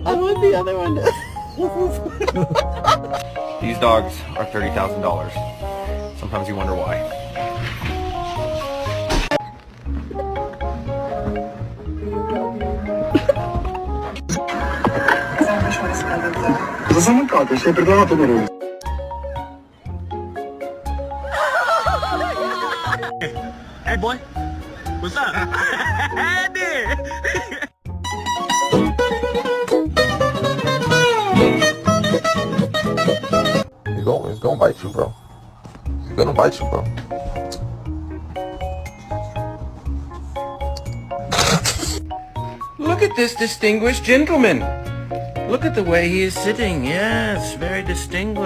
I want the other one. These dogs are $30,000. Sometimes you wonder why. Hey boy, what's up? It's gonna bite you, bro. It's gonna bite you, bro. Look at this distinguished gentleman. Look at the way he is sitting. Yes, very distinguished.